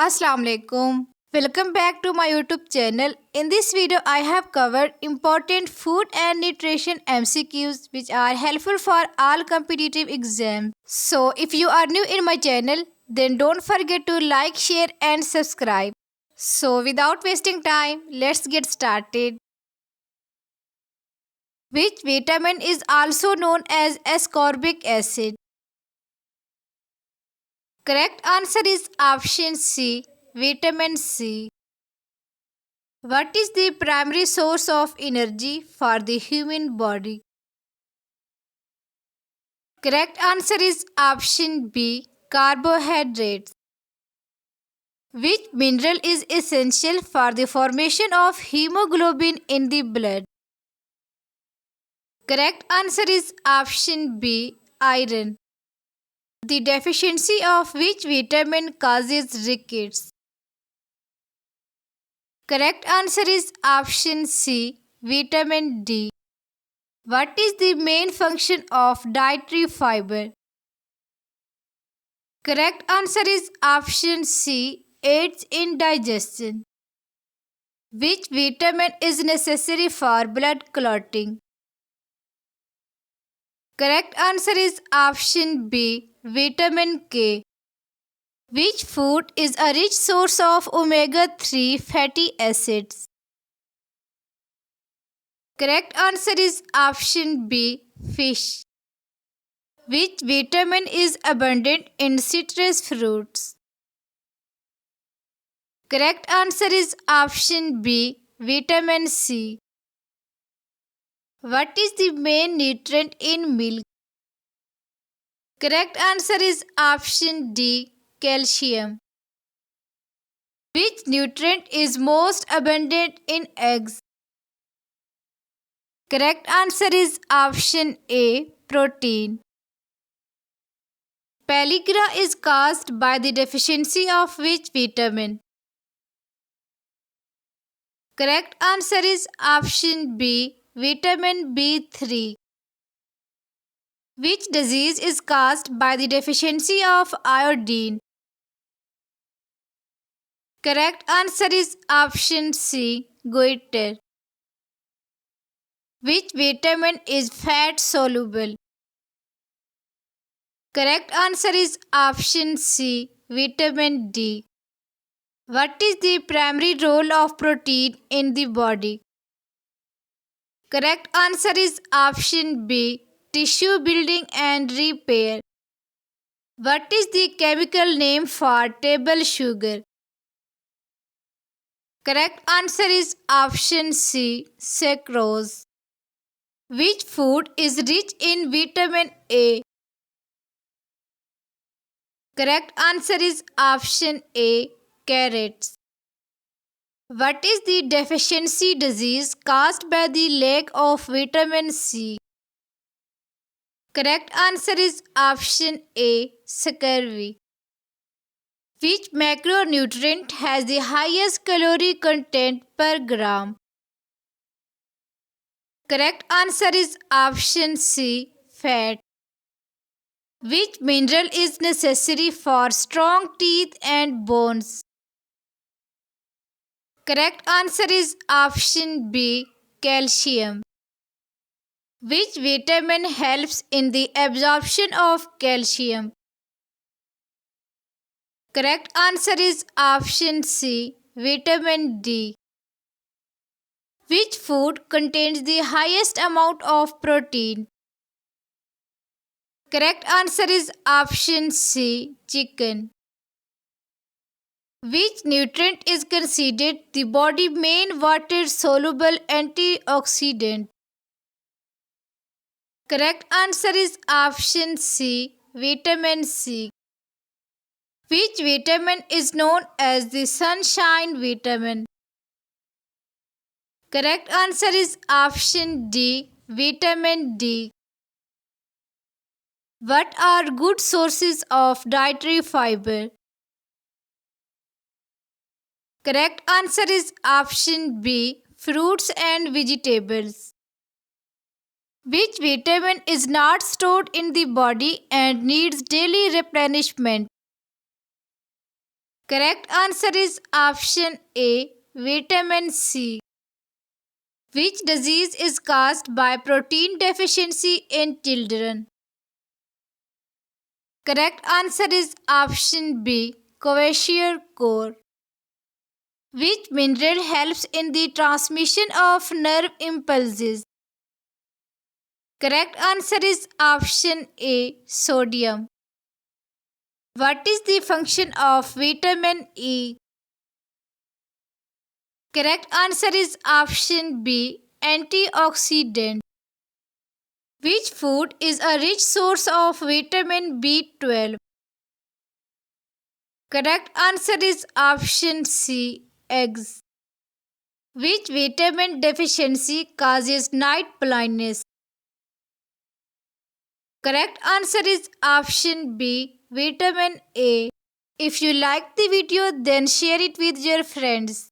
Assalamu alaikum. Welcome back to my YouTube channel. In this video, I have covered important food and nutrition MCQs which are helpful for all competitive exams. So, if you are new in my channel, then don't forget to like, share and subscribe. So, without wasting time, let's get started. Which vitamin is also known as ascorbic acid? Correct answer is option C, vitamin C. What is the primary source of energy for the human body? Correct answer is option B, carbohydrates. Which mineral is essential for the formation of hemoglobin in the blood? Correct answer is option B, iron. The deficiency of which vitamin causes rickets? Correct answer is option C, vitamin D. What is the main function of dietary fiber? Correct answer is option C, aids in digestion. Which vitamin is necessary for blood clotting? Correct answer is option B, vitamin K. Which food is a rich source of omega-3 fatty acids? Correct answer is option B, fish. Which vitamin is abundant in citrus fruits? Correct answer is option B, vitamin C. What is the main nutrient in milk? Correct answer is option D, calcium. Which nutrient is most abundant in eggs? Correct answer is option A, protein. Pellagra is caused by the deficiency of which vitamin? Correct answer is option B, vitamin B3. Which disease is caused by the deficiency of iodine? Correct answer is option C, goiter. Which vitamin is fat soluble? Correct answer is option C, vitamin D. What is the primary role of protein in the body? Correct answer is option B, tissue building and repair. What is the chemical name for table sugar? Correct answer is option C, sucrose. Which food is rich in vitamin A? Correct answer is option A, carrots. What is the deficiency disease caused by the lack of vitamin C? Correct answer is option A, scurvy. Which macronutrient has the highest calorie content per gram? Correct answer is option C, fat. Which mineral is necessary for strong teeth and bones? Correct answer is option B, calcium. Which vitamin helps in the absorption of calcium? Correct answer is option C, vitamin D. Which food contains the highest amount of protein? Correct answer is option C, chicken. Which nutrient is considered the body's main water-soluble antioxidant? Correct answer is option C, vitamin C. Which vitamin is known as the sunshine vitamin? Correct answer is option D, vitamin D. What are good sources of dietary fiber? Correct answer is option B, fruits and vegetables. Which vitamin is not stored in the body and needs daily replenishment? Correct answer is option A, vitamin C. Which disease is caused by protein deficiency in children? Correct answer is option B, kwashiorkor. Which mineral helps in the transmission of nerve impulses? Correct answer is option A, sodium. What is the function of vitamin E? Correct answer is option B, antioxidant. Which food is a rich source of vitamin B12? Correct answer is option C, eggs. Which vitamin deficiency causes night blindness? Correct answer is option B, vitamin A. If you like the video, then share it with your friends.